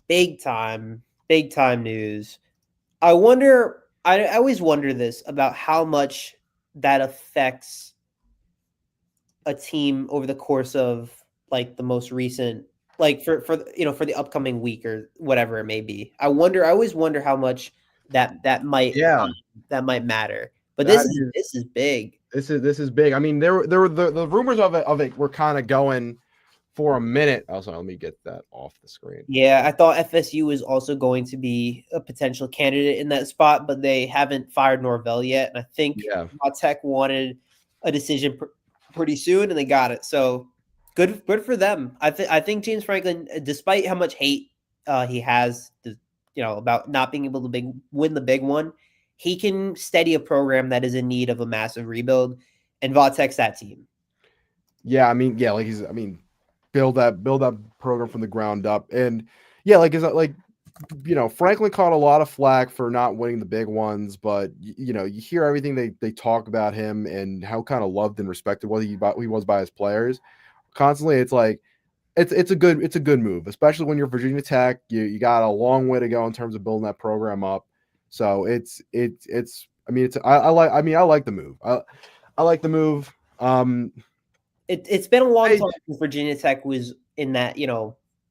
big time news. I wonder. I always wonder this about how much that affects a team over the course of, like, the most recent, like, for the upcoming week or whatever it may be. I always wonder how much that might Yeah, that might matter. But that is this is big. this is big. I mean, there were the rumors of it were kind of going for a minute. Also, let me get that off the screen. Yeah, I thought FSU was also going to be a potential candidate in that spot, but they haven't fired Norvell yet, and I think Yeah. Tech wanted a decision pretty soon, and they got it. So good for them. I think James Franklin, despite how much hate he has, about not being able to win the big one, he can steady a program that is in need of a massive rebuild, and Vatek's that team. Yeah, I mean, yeah, like I mean, build that program from the ground up, and yeah, like is that like Franklin caught a lot of flack for not winning the big ones, but you hear everything they talk about him and how kind of loved and respected what he was by his players. Constantly, it's like it's a good move, especially when you're Virginia Tech. You got a long way to go in terms of building that program up. So it's I mean I like the move. I like the move. It's been a long I time since Virginia Tech was in that,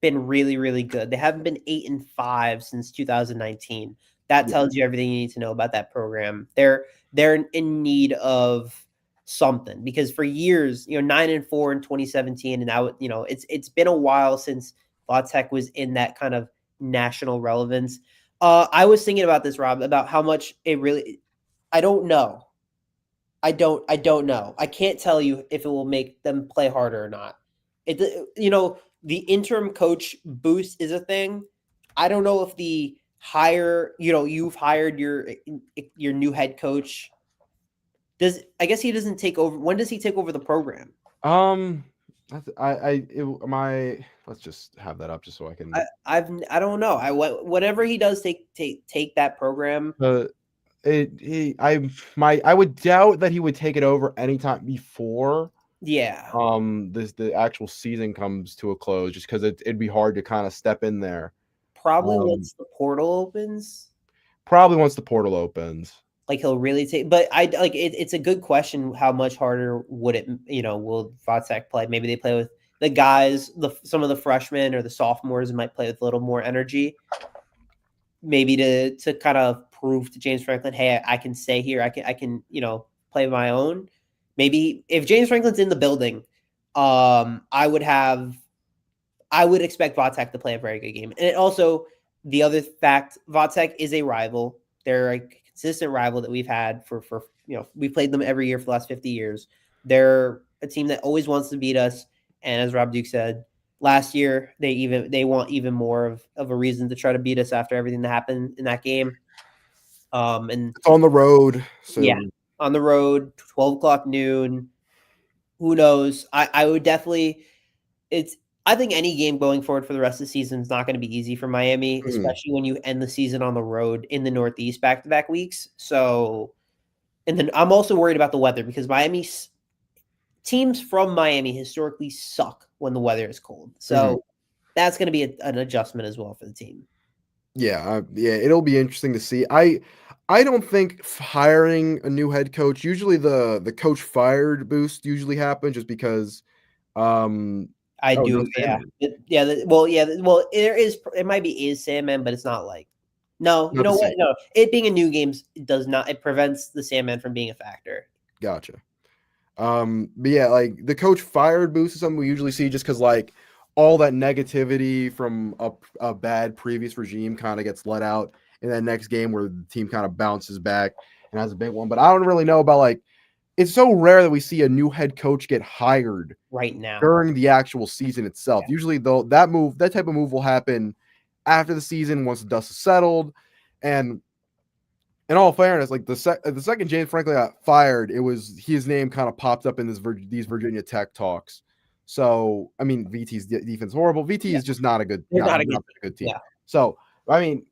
been really, really good. They haven't been 8-5 since 2019. That Yeah. tells you everything you need to know about that program. They're in need of something because for years, 9-4 in 2017, and now it's been a while since La Tech was in that kind of national relevance. I was thinking about this, Rob, about how much it really. I don't know. I don't know. I can't tell you if it will make them play harder or not. The interim coach boost is a thing. I don't know if the you've hired your new head coach. I guess he doesn't take over. When does he take over the program? um my let's just have that up just so I can I don't know. Whatever he does, take that program. I would doubt that he would take it over anytime before Yeah, the actual season comes to a close, just because it'd be hard to kind of step in there. probably Um once the portal opens. Probably once the portal opens. like he'll really take. But I like it's a good question. How much harder would it? Will Vatek play? Maybe they play with the guys, some of the freshmen or the sophomores might play with a little more energy. Maybe to kind of prove to James Franklin, hey, I can stay here. I can play my own. Maybe if James Franklin's in the building, I would expect Vatek to play a very good game. And also, the other fact, Vatek is a rival. They're a consistent rival that we've had for we've played them every year for the last 50 years. They're a team that always wants to beat us. And as Rob Duke said, last year they want even more of a reason to try to beat us after everything that happened in that game. And It's on the road, so yeah, on the road, 12 o'clock noon. Who knows? I would definitely. I think any game going forward for the rest of the season is not going to be easy for Miami, especially when you end the season on the road in the Northeast back-to-back weeks. So, and then I'm also worried about the weather because teams from Miami historically suck when the weather is cold. So that's going to be an adjustment as well for the team. Yeah, it'll be interesting to see. I don't think hiring a new head coach, usually the coach fired boost usually happens just because I oh, do, no yeah. Sandman. Well, there might be Sandman, but it's not like no, you Not know the what? same. No, it being a new game it prevents the Sandman from being a factor. Gotcha. But yeah, like the coach fired boost is something we usually see just because like all that negativity from a bad previous regime kind of gets let out in that next game where the team kind of bounces back and has a big one. But I don't really know about like it's so rare that we see a new head coach get hired Right now. during the actual season itself. Yeah. Usually though that type of move will happen after the season once the dust is settled. And in all fairness, like the second James Franklin got fired, it was his name kind of popped up in these Virginia Tech talks. So I mean, VT's defense is horrible. VT is just not a good, not a good team. Yeah. So I mean,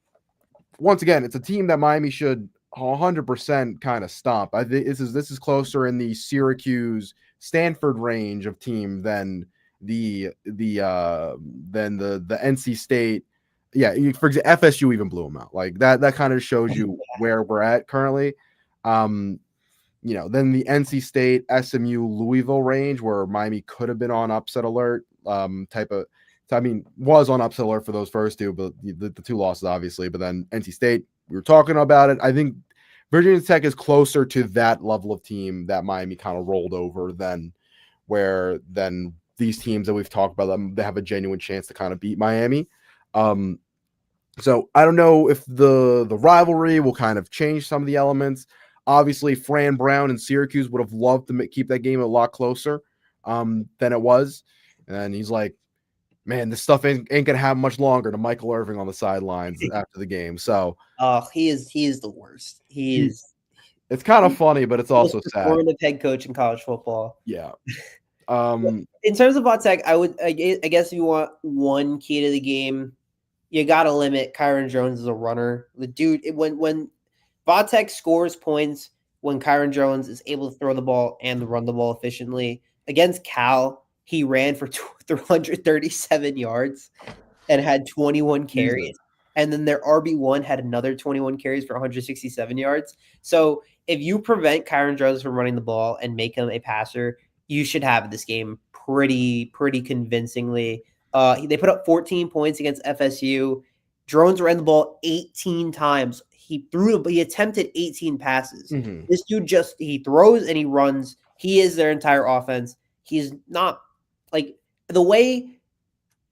once again, it's a team that Miami should 100% kind of stomp. I think this is closer in the Syracuse Stanford range of team than the NC State. Yeah, for example, FSU even blew them out. Like that kind of shows you where we're at currently. Then the NC State, SMU, Louisville range where Miami could have been on upset alert was on upset alert for those first two, but the two losses obviously. But then NC State, we were talking about it. I think Virginia Tech is closer to that level of team that Miami kind of rolled over than these teams that we've talked about them. They have a genuine chance to kind of beat Miami. So I don't know if the rivalry will kind of change some of the elements. Obviously, Fran Brown and Syracuse would have loved to keep that game a lot closer than it was. And he's like, man, this stuff ain't gonna have much longer to Michael Irving on the sidelines after the game. So he is the worst. It's kind of funny, but it's also sad. Formative head coach in college football. Yeah. In terms of Vatek, I guess if you want one key to the game, you got to limit Kyron Jones as a runner. The dude, when Vatek scores points, when Kyron Jones is able to throw the ball and run the ball efficiently. Against Cal, he ran for 337 yards and had 21 carries. Jesus. And then their RB1 had another 21 carries for 167 yards. So if you prevent Kyron Jones from running the ball and make him a passer, you should have this game pretty convincingly. They put up 14 points against FSU. Drones ran the ball 18 times. He attempted 18 passes. Mm-hmm. This dude he throws and he runs. He is their entire offense. He's not like the way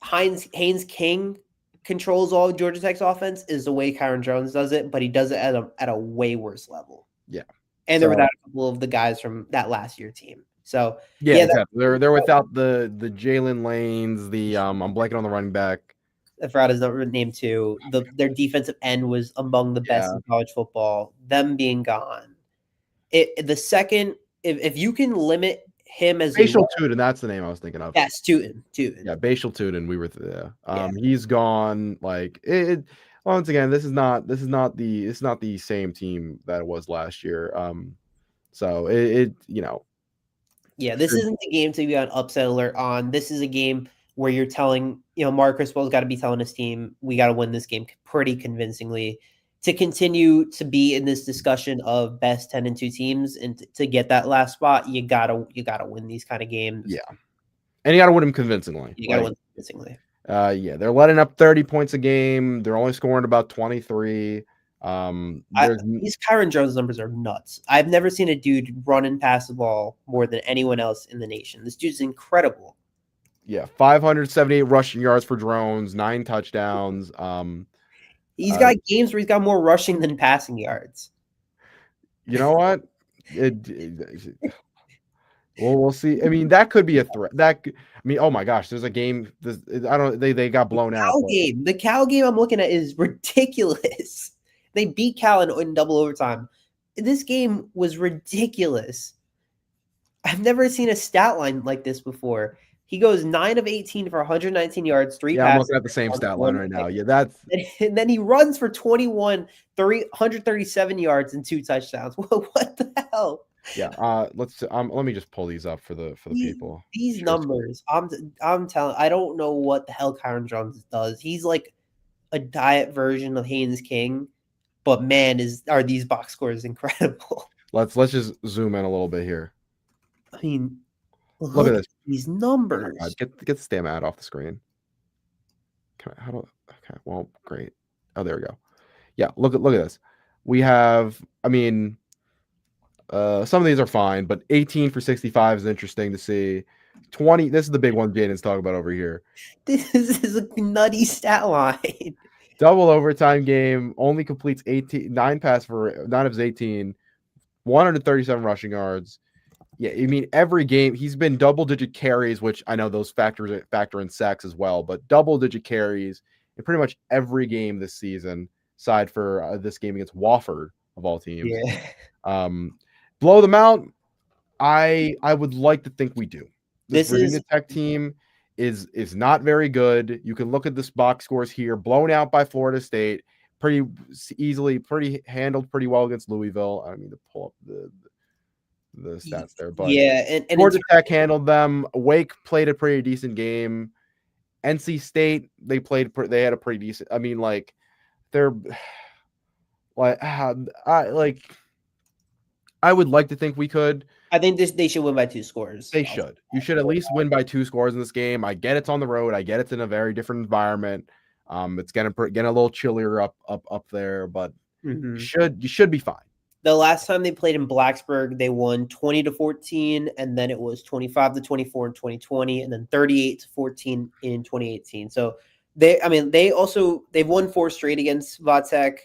Haynes King controls all of Georgia Tech's offense is the way Kyron Jones does it, but he does it at a way worse level. Yeah. And they're without a couple of the guys from that last year team. So yeah, exactly. They're without the Jalen Lanes, I'm blanking on the running back. I forgot his name too. Their defensive end was among the best in college football. Them being gone. If you can limit him as Bashal Tootin, that's the name I was thinking of. Yes, Tootin. Yeah, Bashal Tootin. We were there. He's gone. Like it. Once again, this is not the same team that it was last year. So Yeah, this isn't the game to be on upset alert on. This is a game where you're telling, Mark Crispell's got to be telling his team, we got to win this game pretty convincingly to continue to be in this discussion of best 10-2 teams and to get that last spot, you gotta win these kind of games. Yeah. And you got to win them convincingly. You gotta win convincingly. Yeah, they're letting up 30 points a game. They're only scoring about 23. These Kyron Jones numbers are nuts. I've never seen a dude run and pass the ball more than anyone else in the nation. This dude's incredible. Yeah, 578 rushing yards for drones, 9 touchdowns. He's got games where he's got more rushing than passing yards. You know what? Well, we'll see. I mean, that could be a threat. Oh my gosh, there's a game. They got blown out. The Cal game I'm looking at is ridiculous. They beat Cal in double overtime. This game was ridiculous. I've never seen a stat line like this before. He goes 9 of 18 for 119 yards, 3 passes. I'm looking at the same stat line right now. Yeah, and then he runs for 137 yards and 2 touchdowns. What the hell? Yeah, let me just pull these up for the people. These numbers, I'm telling, I don't know what the hell Kyron Jones does. He's like a diet version of Haynes King, but man, are these box scores incredible. Let's just zoom in a little bit here. I mean, look at this. These numbers. Oh, get this damn ad off the screen. Okay, well, great. Oh, there we go. Yeah, look at this. We have, I mean, some of these are fine, but 18 for 65 is interesting to see. 20, this is the big one Jaden's talking about over here. This is a nutty stat line. Double overtime game, only completes 9 passes for 9 of his 18, 137 rushing yards. Yeah, I mean, every game he's been double-digit carries, which I know those factor in sacks as well, but double-digit carries in pretty much every game this season, aside for this game against Wofford of all teams. Yeah. Blow them out. I would like to think we do. This Virginia Tech team is not very good. You can look at this box scores here. Blown out by Florida State pretty easily, handled pretty well against Louisville. I don't mean to pull up the stats there, but yeah, and Georgia Tech handled them. Wake played a pretty decent game. NC State, they had a pretty decent. I mean, like they're like I would like to think we could. I think they should win by 2 scores. They should. You should at least win by 2 scores in this game. I get it's on the road. I get it's in a very different environment. It's gonna get a little chillier up there, but you should be fine. The last time they played in Blacksburg, they won 20-14, and then it was 25-24 in 2020, and then 38-14 in 2018. So they've won 4 straight against Vatek.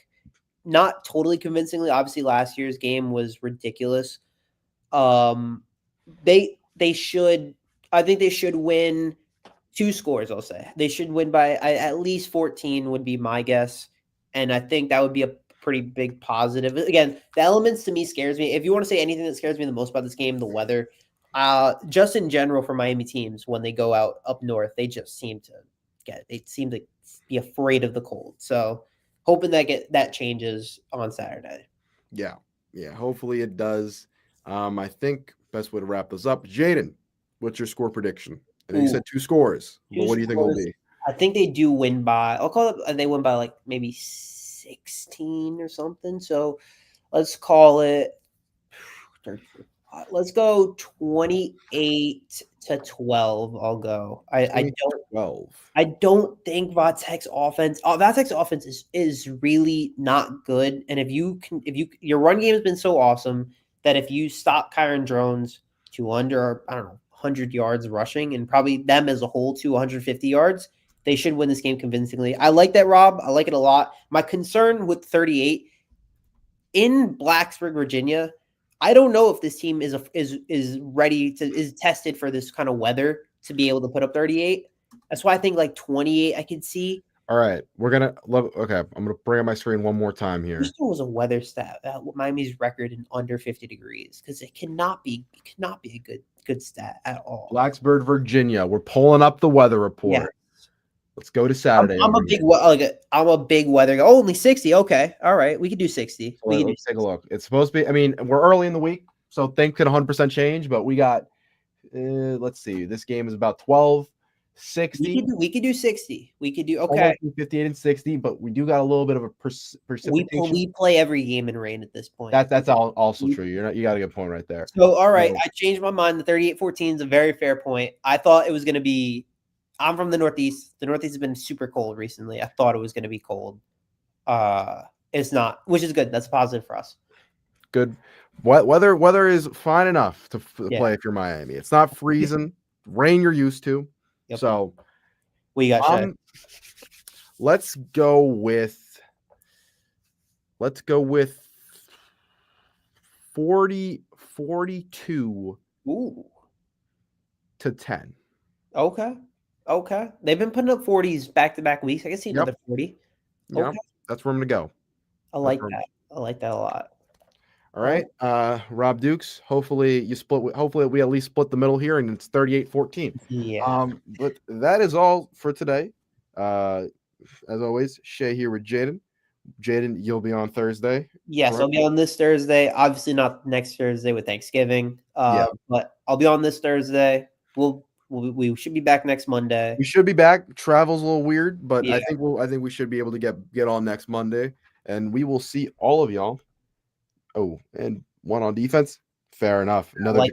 Not totally convincingly. Obviously, last year's game was ridiculous. They should. I think they should win 2 scores. I'll say they should win by at least 14 would be my guess, and I think that would be a pretty big positive. Again, the elements to me scares me. If you want to say anything that scares me the most about this game, the weather. Just in general for Miami teams when they go out up north, they just seem to be afraid of the cold. So hoping that changes on Saturday. Yeah. Hopefully it does. I think best way to wrap this up. Jaden, what's your score prediction? I know you said 2 scores. What do you think it will be? I think they do win by. I'll call it. They win by like maybe 16 or something. So let's call it. Let's go 28-12. I'll go. I don't think Vatek's offense is really not good. And if your run game has been so awesome that if you stop Kyron Jones to under 100 yards rushing and probably them as a whole to 150 yards, they should win this game convincingly. I like that, Rob. I like it a lot. My concern with 38 in Blacksburg, Virginia, I don't know if this team is ready is tested for this kind of weather to be able to put up 38. That's why I think like 28 I could see. All right, I'm gonna bring up my screen one more time here. This was a weather stat. Miami's record in under 50 degrees because it cannot be a good stat at all. Blacksburg, Virginia. We're pulling up the weather report. Yeah. Let's go to Saturday. I'm a big weather guy. Oh, only 60. Okay. All right. We can do 60. Let's take a look. It's supposed to be, I mean, we're early in the week, so things could 100% change, but we got, let's see. This game is about 12. 60. We could do 60. We could do okay. Almost 58 and 60, but we do got a little bit of a precipitation. We play every game in rain at this point. That's also true. You got a good point right there. So all right, I changed my mind. The 38-14 is a very fair point. I thought it was going to be. I'm from the Northeast. The Northeast has been super cold recently. I thought it was going to be cold. It's not, which is good. That's positive for us. Good. Weather is fine enough to play if you're Miami. It's not freezing. Rain you're used to. Yep. So we got Shay. Let's go with 42 to 10. Okay. They've been putting up 40s back-to-back weeks. I can see another 40. Okay. That's where I'm going to go. I like that. I like that a lot. All right. Rob Dukes, hopefully we at least split the middle here and it's 38-14. Yeah. But that is all for today. As always, Shay here with Jaden. Jaden, you'll be on Thursday. Yes, correct? I'll be on this Thursday. Obviously not next Thursday with Thanksgiving. But I'll be on this Thursday. We should be back next Monday. We should be back. Travel's a little weird, but I think we should be able to get on next Monday, and we will see all of y'all. Oh, and one on defense. Fair enough. Another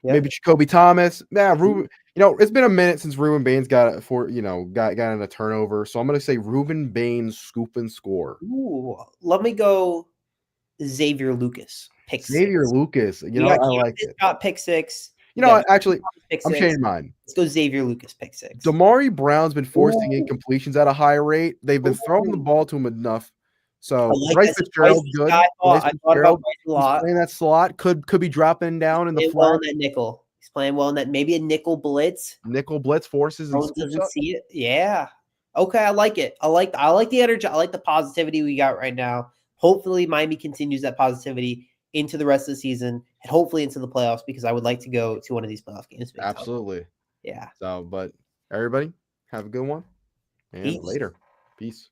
maybe Jacoby Thomas. Ruben. It's been a minute since Ruben Baines got in a turnover, so I'm gonna say Ruben Baines scoop and score. Ooh, let me go. Xavier Lucas. Lucas. I like it. Got pick six. Actually, I'm changing mine. Let's go Xavier Lucas, pick six. Damari Brown's been forcing incompletions at a high rate. They've been throwing the ball to him enough. So Bryce Fitzgerald's good. I thought about Bryce a lot. He's playing that slot. Could be dropping down in the flat. Well in that nickel. He's playing well in that. Maybe a nickel blitz. Nickel blitz forces and doesn't see it. Yeah. Okay, I like it. I like the energy. I like the positivity we got right now. Hopefully, Miami continues that positivity into the rest of the season and hopefully into the playoffs because I would like to go to one of these playoff games. Absolutely. Yeah. So, but everybody, have a good one. And later. Peace.